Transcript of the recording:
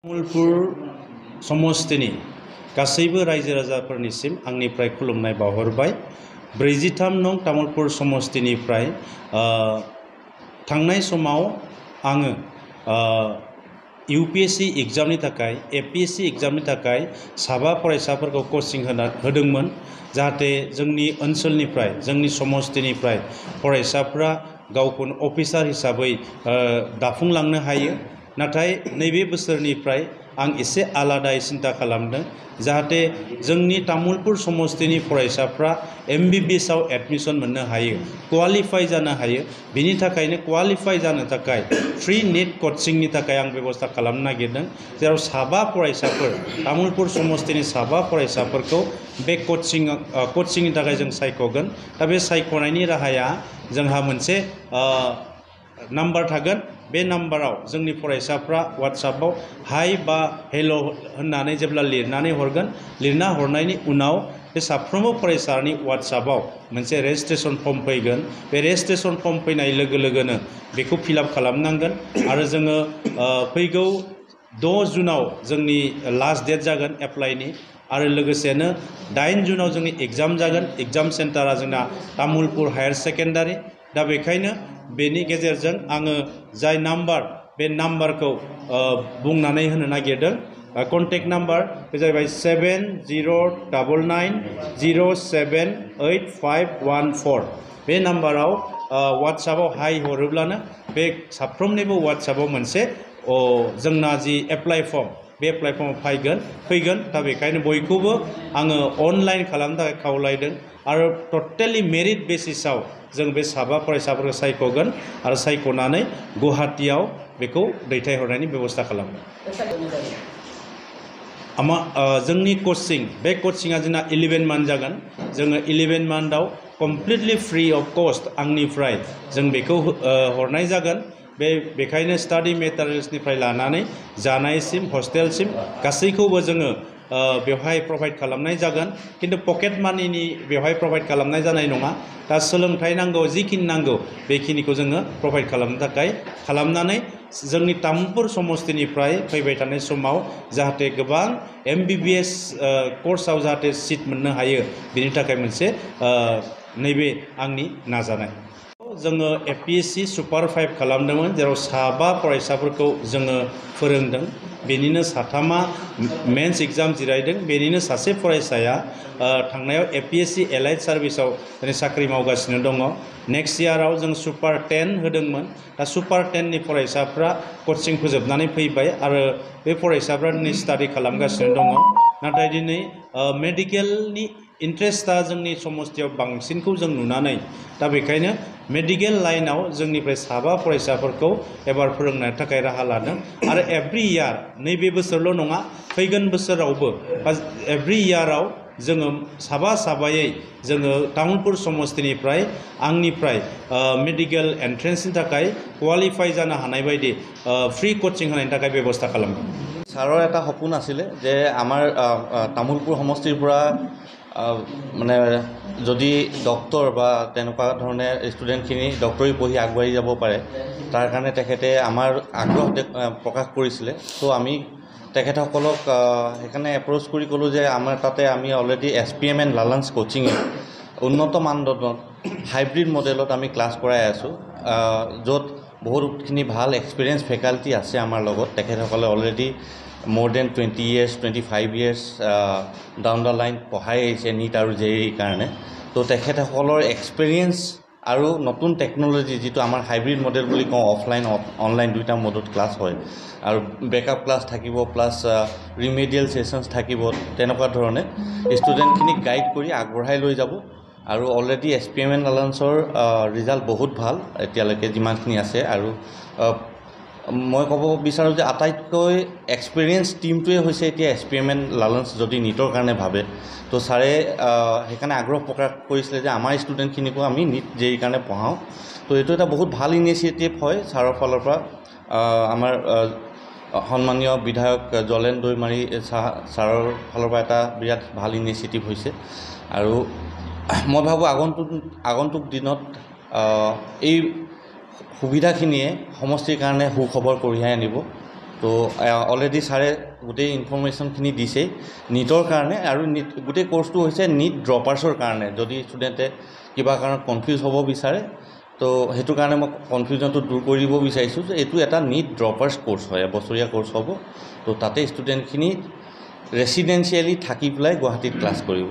तामुलपुर समस्तिनि गासैबो रायजो राजाफोरनिसिम आंनिफ्राय खुलुमनाय बावहरबाय। 43 नं तामुलपुर समस्तिनिफ्राय थांनाय समाव आङो UPSC एग्जामनि थाखाय APSC एग्जामनि थाखाय साबा फरायसाफोरखौ कोचिं होदोंमोन, जाहाथे जोंनि ओनसोलनिफ्राय जोंनि समस्तिनिफ्राय फरायसाफ्रा गावखौनो अफिसार हिसाबै दाफुंलांनो हायो। नाथाय नैबे बोसोरनिफ्राय आं एसे आलादायै सिन्ता खालामदों, जाहाथे जोंनि तामुलपुर समस्तिनि फरायसाफ्रा MBBS आव एडमिशन मोननो हायो, क्वालिफाई जानो हायो। बिनि थाखायनो क्वालिफाई जानो थाखाय फ्री नेट कोचिंनि थाखाय आं बेबस्था खालामनो नागिरदों, जेराव साबा फरायसाफोर तामुलपुर समस्तिनि साबा फरायसाफोरखौ बे कोचिंनि थाखाय जों सायख'गोन। दा बे सायख'नायनि राहाया जोंहा मोनसे नाम्बार थागोन। बे नाम्बाराव जोंनि फरायसाफ्रा WhatsAppआव हाय बा हेल' होननानै जेब्ला लिरनानै हरगोन, लिरना हरनायनि उनाव बे साफ्रोमबो फरायसानि WhatsAppआव मोनसे रेजिस्ट्रेशन फर्म फैगोन। बे रेजिस्ट्रेशन फर्म फैनाय लोगो लोगोनो बेखौ फिलआप खालामनांगोन आरो जोङो फैगौ 6 जुनाव जोंनि लास्ट डेट जागोन एप्लाइनि, आरो लोगोसेनो 8 जुनाव जोंनि एग्जाम जागोन। एग्जाम सेन्टारा जोंना तामुलपुर हायार सेकेन्डारि। दा बेखायनो बेनि गेजेरजों आङो जाय नाम्बार, बे नाम्बारखौ बुंनानै होनो नागिरदों। कन्टेक्ट नाम्बार बे जाहैबाय 7099078514। बे नाम्बाराव WhatsAppआव हाय हरोब्लानो बे साफ्रोमनिबो WhatsAppआव मोनसे जोंना जि एप्लाइ फर्म, बे एप्लाइ फर्म फैगोन। दा बेखायनो बयखौबो आङो अनलाइन खालामनो थाखाय खावलायदों, आरो टटेलि मेरिट बेसिसाव जों बे साबा फरायसाफोरखौ सायख'गोन आरो सायख'नानै गुवाहाटीआव बेखौ दैथायहरनायनि बेबस्था खालामगोन। जोंनि कोचिं, बे कोचिंआ जोंना 11 मान्थ जागोन। जोङो 11 मान्थआव कमप्लिटलि फ्री अफ कस्ट आंनिफ्राय जों बेखौ हरनाय जागोन। बेखायनो स्टाडि मेटेरियल्सनिफ्राय लानानै जानायसिम, हस्टेलसिम गासैखौबो जोङो बेवहाय प्रोभाइड खालामनाय जागोन। किन्तु पकेट मानिनि बेवहाय प्रोभाइड खालामनाय जानाय नङा। दा सोलोंथाइ नांगौ, जिखिनि नांगौ बेखिनिखौ जोङो प्रोभाइड खालामनो थाखाय खालामनानै जोंनि तामुलपुर समस्तिनिफ्राय फैबाय थानाय समाव जाहाथे गोबां MBBS कर्सआव जाहाथे सिट मोननो हायो, बिनि थाखाय मोनसे नैबे आंनि नाजानाय। जोङो APSC सुपार 5 खालामदोंमोन, जेराव साबा फरायसाफोरखौ जोङो फोरोंदों। बेनिनो साथामा मेन्स एग्जाम जिरायदों। बेनिनो सासे फरायसाया थांनायाव APSC एलाइड सार्भिसाव साख्रि मावगासिनो दङ। नेक्स्ट इयाराव जों सुपार 10 होदोंमोन। दा सुपार 10नि फरायसाफ्रा कोचिं फोजोबनानै फैबाय आरो बे फरायसाफ्रा दिनै स्टाडि खालामगासिनो दङ। नाथाय दिनै मेडिकेलनि इन्ट्रेस्टआ जोंनि समस्तियाव बांसिनखौ जों नुनानै, दा बेखायनो मेडिकेल लाइनाव जोंनिफ्राय साबा फरायसाफोरखौ एबार फोरोंनो थाखाय राहा लादों। आरो एभ्रि इयार, नैबे बोसोरल' नङा, फैगोन बोसोरावबो एभ्रि इयाराव जोङो साबायै जोङो तामुलपुर समस्तिनिफ्राय आंनिफ्राय मेडिकेल एन्ट्रेन्सनि थाखाय क्वालिफाई जानो हानाय बायदि फ्री कोचिं होनायनि थाखाय बेबस्था खालामदों। ছাৰৰ এটা সপোন আছিলে যে আমাৰ তামোলপুৰ সমষ্টিৰ পৰা মানে যদি ডক্টৰ বা তেনেকুৱা ধৰণে ষ্টুডেণ্টখিনি ডক্টৰী পঢ়ি আগবাঢ়ি যাব পাৰে, তাৰ কাৰণে তেখেতে আমাৰ আগ্ৰহ প্ৰকাশ কৰিছিলে। তো আমি তেখেতসকলক সেইকাৰণে এপ্ৰ'চ কৰি ক'লোঁ যে আমাৰ তাতে আমি অলৰেডি SPMN লালাঞ্চ কোচিঙে উন্নত মানদণ্ডত হাইব্ৰিড মডেলত আমি ক্লাছ কৰাই আছোঁ, য'ত বহুতখিনি ভাল এক্সপিৰিয়েঞ্চ ফেকাল্টি আছে আমাৰ লগত। তেখেতসকলে অলৰেডি মোৰ দেন 20 years 25 years down the line পঢ়াই আহিছে NEET আৰু JEE কাৰণে। তো তেখেতসকলৰ এক্সপিৰিয়েঞ্চ আৰু নতুন টেকন'লজি, যিটো আমাৰ হাইব্ৰিড মডেল বুলি কওঁ, অফলাইন অনলাইন দুইটা মডত ক্লাছ হয়, আৰু বেকআপ ক্লাছ থাকিব, প্লাছ ৰিমেডিয়েল ছেশ্যনছ থাকিব। তেনেকুৱা ধৰণে ষ্টুডেণ্টখিনিক গাইড কৰি আগবঢ়াই লৈ যাব। আৰু অলৰেডি SPMN লালাঞ্চৰ ৰিজাল্ট বহুত ভাল এতিয়ালৈকে যিমানখিনি আছে। আৰু মই ক'ব বিচাৰোঁ যে আটাইতকৈ এক্সপিৰিয়েঞ্চ টিমটোৱে হৈছে এতিয়া SPMN লালাঞ্চ যদি NEETৰ কাৰণে ভাবে। তো ছাৰে সেইকাৰণে আগ্ৰহ প্ৰকাশ কৰিছিলে যে আমাৰ ষ্টুডেণ্টখিনিকো আমি NEET JEE কাৰণে পঢ়াওঁ। তো এইটো এটা বহুত ভাল ইনিচিয়েটিভ হয় ছাৰৰ ফালৰ পৰা। আমাৰ সন্মানীয় বিধায়ক জলেন দৈমাৰী ছাৰৰ ফালৰ পৰা এটা বিৰাট ভাল ইনিচিয়েটিভ হৈছে। আৰু মই ভাবোঁ আগন্তুক দিনত এই সুবিধাখিনিয়ে সমষ্টিৰ কাৰণে সুখবৰ কঢ়িয়াই আনিব। তো অলৰেডি ছাৰে গোটেই ইনফৰ্মেশ্যনখিনি দিছেই নীটৰ কাৰণে, আৰু গোটেই কোৰ্চটো হৈছে নীট ড্ৰপাৰ্ছৰ কাৰণে। যদি ষ্টুডেণ্টে কিবা কাৰণত কনফিউজ হ'ব বিচাৰে, তো সেইটো কাৰণে মই কনফিউজনটো দূৰ কৰিব বিচাৰিছোঁ যে এইটো এটা নীট ড্ৰপাৰ্ছ কোৰ্চ হয়, এবছৰীয়া কোৰ্চ হ'ব। তো তাতে ষ্টুডেণ্টখিনি ৰেচিডেঞ্চিয়েলি থাকি পেলাই গুৱাহাটীত ক্লাছ কৰিব।